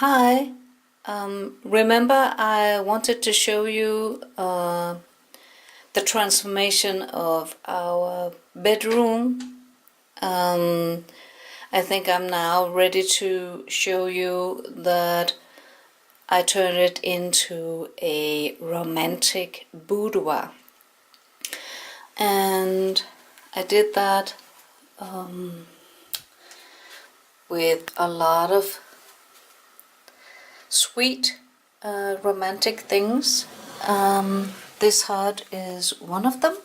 Hi, remember I wanted to show you the transformation of our bedroom. I think I'm now ready to show you that I turned it into a romantic boudoir. And I did that with a lot of sweet romantic things. This heart is one of them.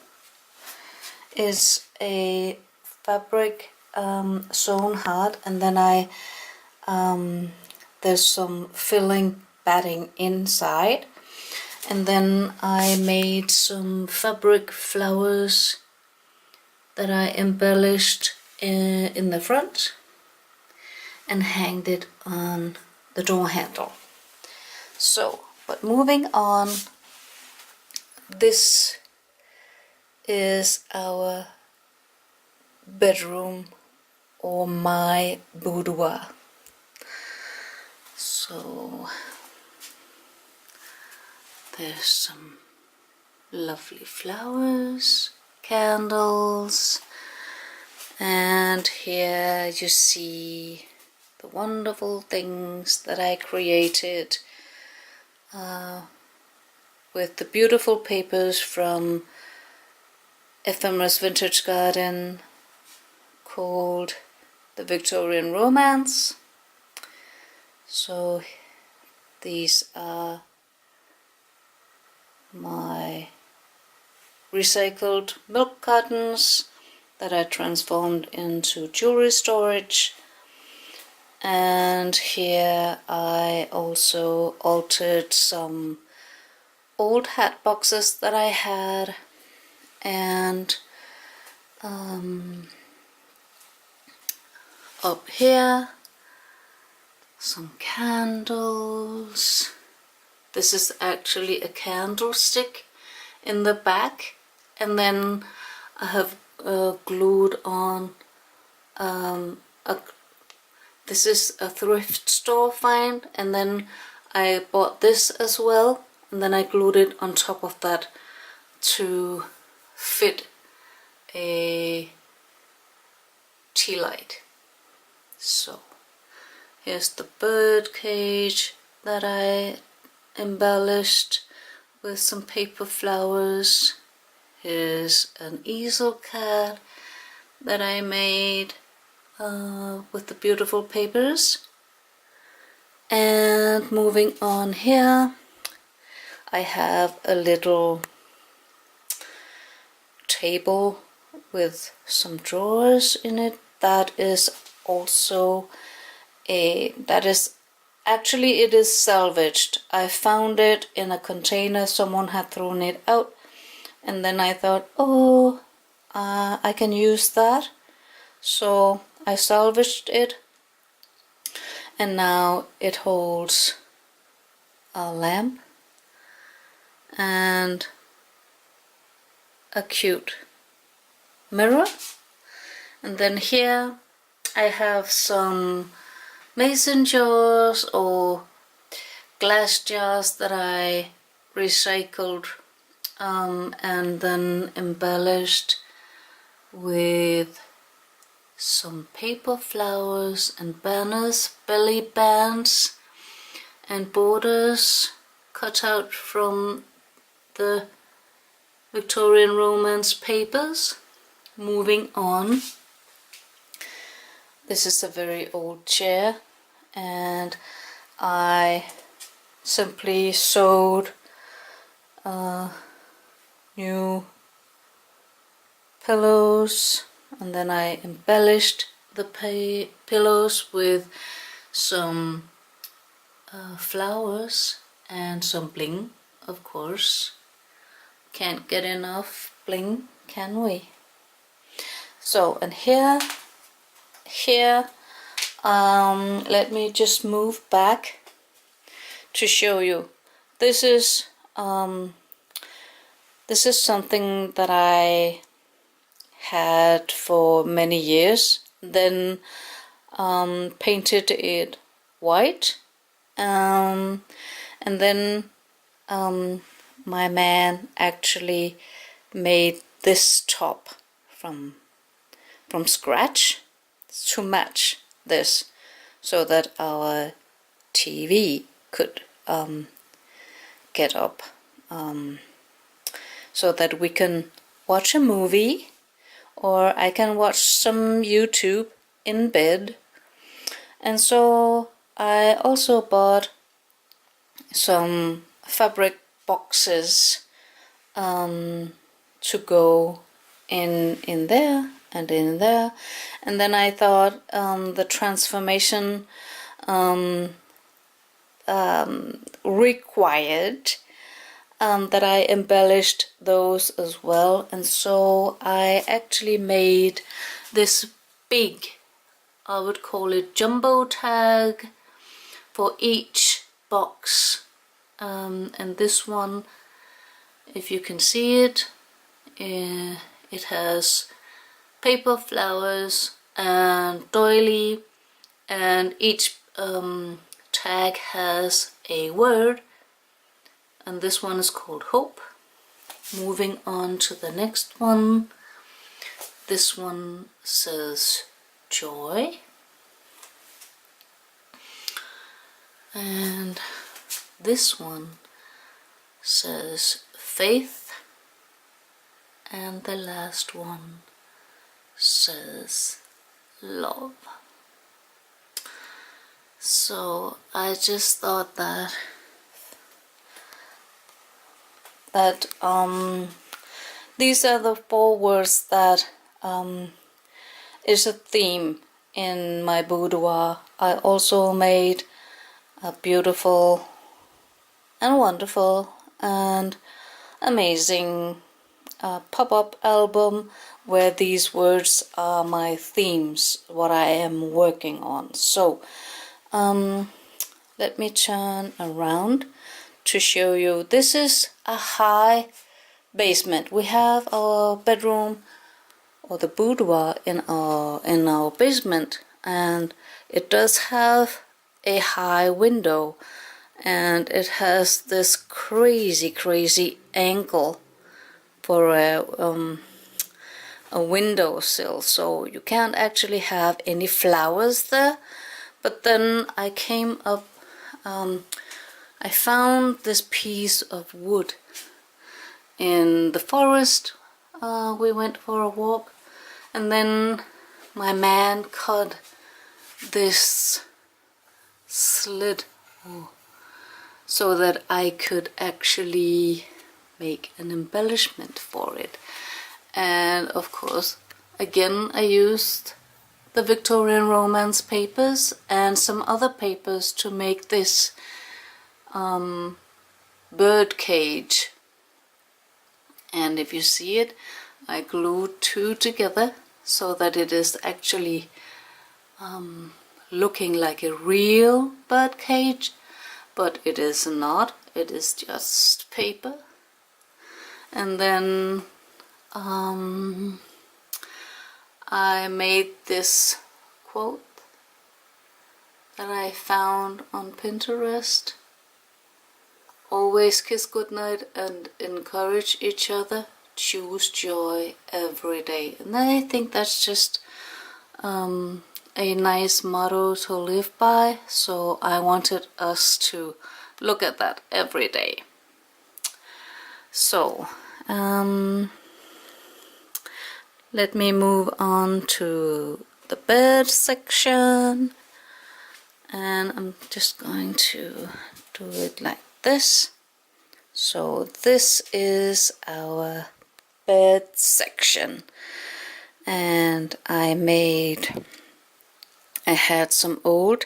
Is a fabric sewn heart, and then there's some filling batting inside, and then I made some fabric flowers that I embellished in the front and hanged it on the door handle. So, but moving on, this is our bedroom or my boudoir. So there's some lovely flowers, candles, and here you see the wonderful things that I created with the beautiful papers from Ephemeras Vintage Garden called the Victorian Romance. So these are my recycled milk cartons that I transformed into jewelry storage. And here I also altered some old hat boxes that I had, and up here some candles. This is actually a candlestick in the back, and then I have glued on this is a thrift store find, and then I bought this as well, and then I glued it on top of that to fit a tea light. So here's the bird cage that I embellished with some paper flowers. Here's an easel cat that I made with the beautiful papers. And moving on here, I have a little table with some drawers in it. That is also actually it is salvaged. I found it in a container, someone had thrown it out, and then I thought, oh, I can use that. So I salvaged it, and now it holds a lamp and a cute mirror. And then here I have some mason jars or glass jars that I recycled and then embellished with some paper flowers and banners, belly bands and borders cut out from the Victorian Romance papers. Moving on, this is a very old chair, and I simply sewed new pillows, and then I embellished the pillows with some flowers and some bling, of course. Can't get enough bling, can we? So, and here, let me just move back to show you. This is something that I had for many years, then painted it white, And then my man actually made this top from scratch to match this, so that our TV could get up, so that we can watch a movie, or I can watch some YouTube in bed. And so I also bought some fabric boxes to go in there and in there. And then I thought the transformation required that I embellished those as well. And so I actually made this big, I would call it jumbo tag, for each box. And this one, if you can see it, it has paper flowers and doily, and each tag has a word, and this one is called hope. Moving on to the next one, this one says joy, and this one says faith, and the last one says love. So I just thought that these are the 4 words that is a theme in my boudoir. I also made a beautiful and wonderful and amazing pop-up album where these words are my themes, what I am working on. So let me turn around to show you. This is a high basement. We have our bedroom, or the boudoir, in our basement, and it does have a high window, and it has this crazy angle for a windowsill, so you can't actually have any flowers there. But then I came up, I found this piece of wood in the forest. We went for a walk, and then my man cut this slit so that I could actually make an embellishment for it. And of course, again, I used the Victorian Romance papers and some other papers to make this bird cage. And if you see it, I glued 2 together so that it is actually looking like a real bird cage, but it is not. It is just paper. And then I made this quote that I found on Pinterest: always kiss goodnight and encourage each other, choose joy every day. And I think that's just a nice motto to live by, so I wanted us to look at that every day. So let me move on to the bed section, and I'm just going to do it like this. So this is our bed section, and I had some old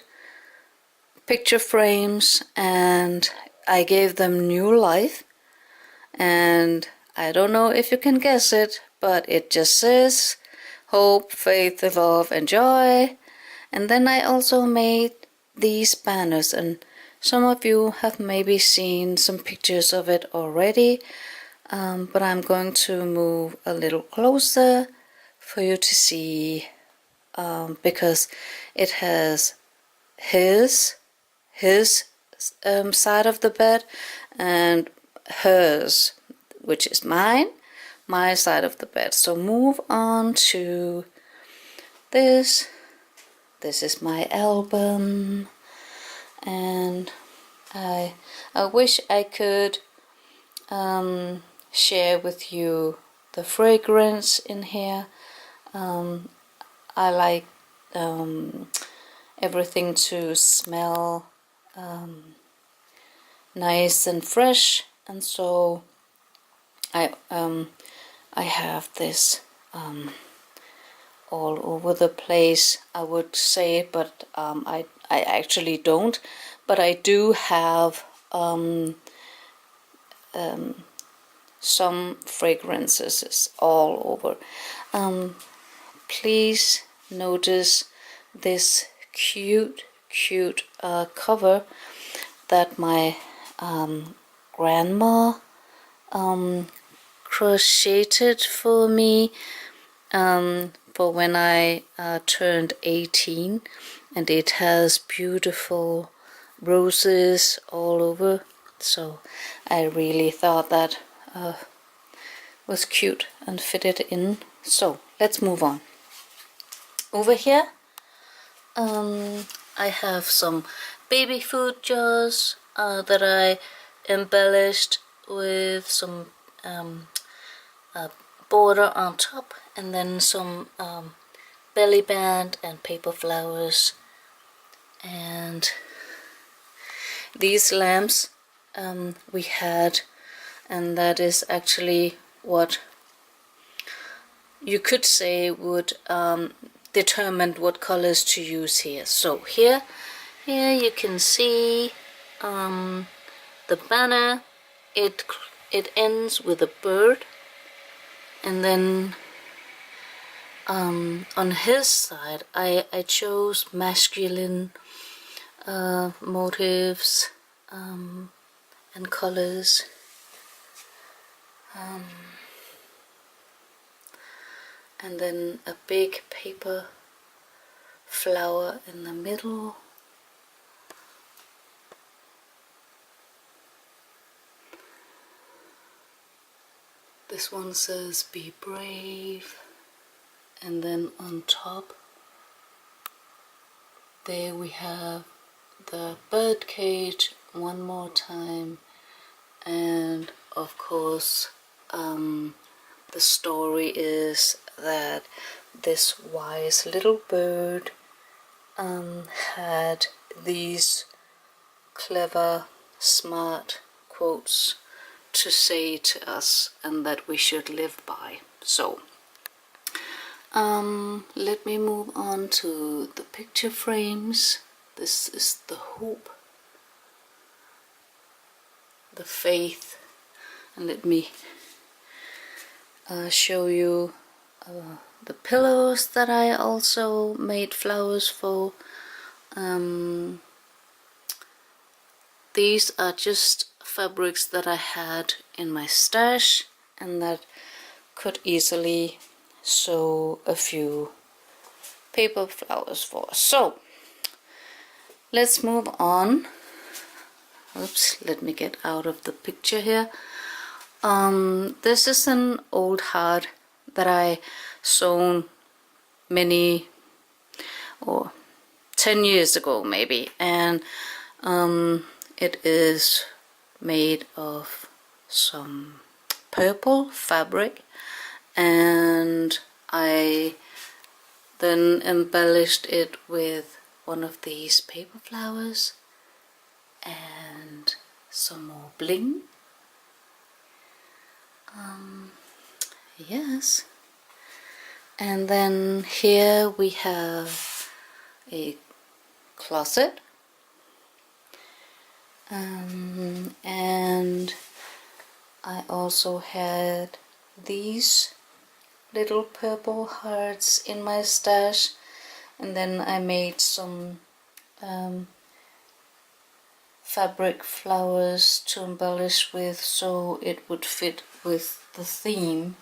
picture frames and I gave them new life, and I don't know if you can guess it, but it just says hope, faith, love, and joy. And then I also made these banners, and some of you have maybe seen some pictures of it already, but I'm going to move a little closer for you to see, because it has his side of the bed, and hers, which is my side of the bed. So move on to this. This is my album, and I wish I could share with you the fragrance in here. I like everything to smell nice and fresh, and so I have this all over the place, I would say, but I actually don't. But I do have some fragrances all over. Please notice this cute cover that my grandma crocheted for me for when I turned 18, and it has beautiful roses all over, so I really thought that was cute and fitted in. So let's move on. Over here I have some baby food jars that I embellished with some border on top, and then some belly band and paper flowers. And these lamps we had, and that is actually what you could say would determine what colors to use here. So here you can see the banner. It ends with a bird, and then on his side I chose masculine motifs and colors. And then a big paper flower in the middle. This one says "Be brave," and then on top there we have the bird cage one more time, and of course the story is that this wise little bird had these clever, smart quotes to say to us, and that we should live by. So let me move on to the picture frames. This is the hope, the faith, and let me show you the pillows that I also made flowers for. These are just fabrics that I had in my stash and that could easily sew a few paper flowers for. So let's move on. Oops, let me get out of the picture here. This is an old heart that I sewn many, or 10 years ago maybe, and it is made of some purple fabric, and I then embellished it with one of these paper flowers and some more bling. Yes, and then here we have a closet, and I also had these little purple hearts in my stash, and then I made some fabric flowers to embellish with, so it would fit with the theme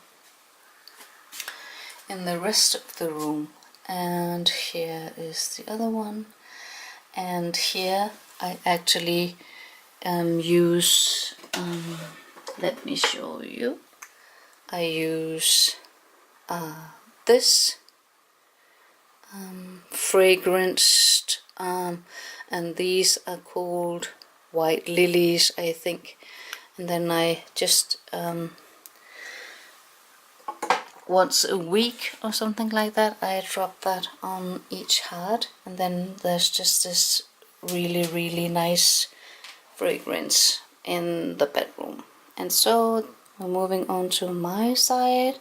in the rest of the room. And here is the other one, and here I actually use, let me show you, I use this fragranced, and these are called white lilies, I think. And then I just once a week or something like that, I drop that on each heart, and then there's just this really nice fragrance in the bedroom. And so we're moving on to my side,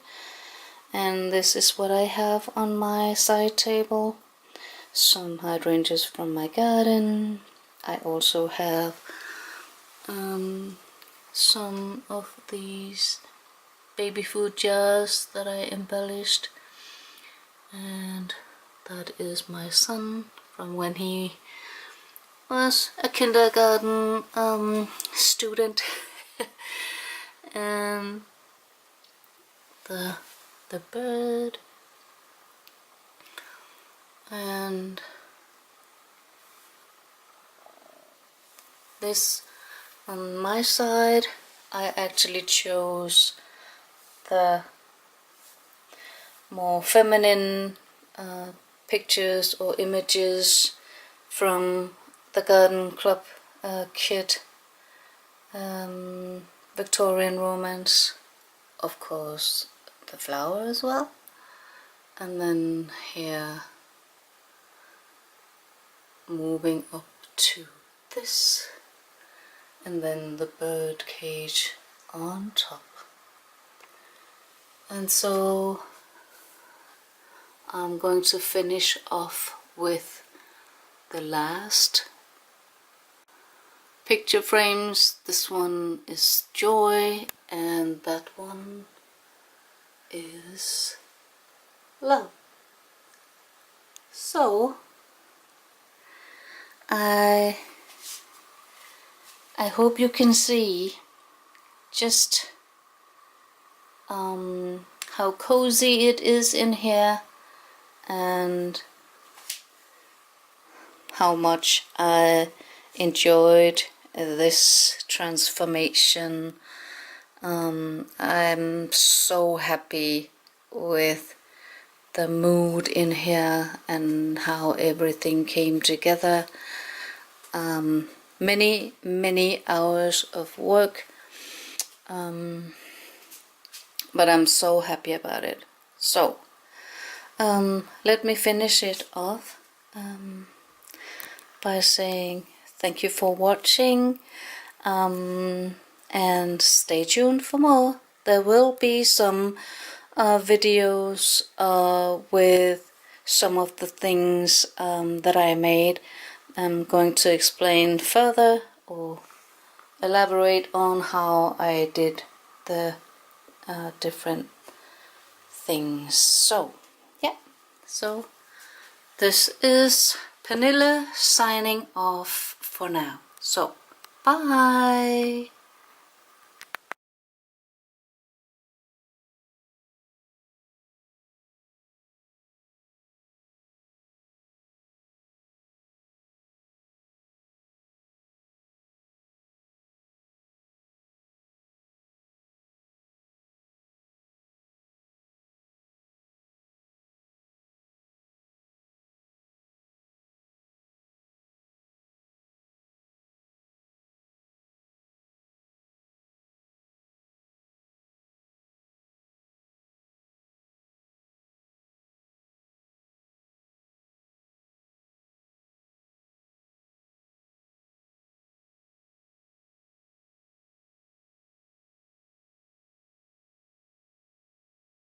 and this is what I have on my side table. Some hydrangeas from my garden. I also have some of these baby food jars that I embellished, and that is my son from when he was a kindergarten student. And the bird, and this on my side. I actually chose the more feminine pictures or images from the Garden Club kit, Victorian Romance, of course the flower as well, and then here moving up to this, and then the bird cage on top. And so I'm going to finish off with the last picture frames. This one is Joy, and that one is Love. So I hope you can see just how cozy it is in here, and how much I enjoyed this transformation. I'm so happy with the mood in here and how everything came together. Many hours of work, but I'm so happy about it. So let me finish it off by saying thank you for watching, and stay tuned for more. There will be some videos with some of the things that I made. I'm going to explain further or elaborate on how I did the different things. So yeah, so this is Pernille signing off for now. So bye.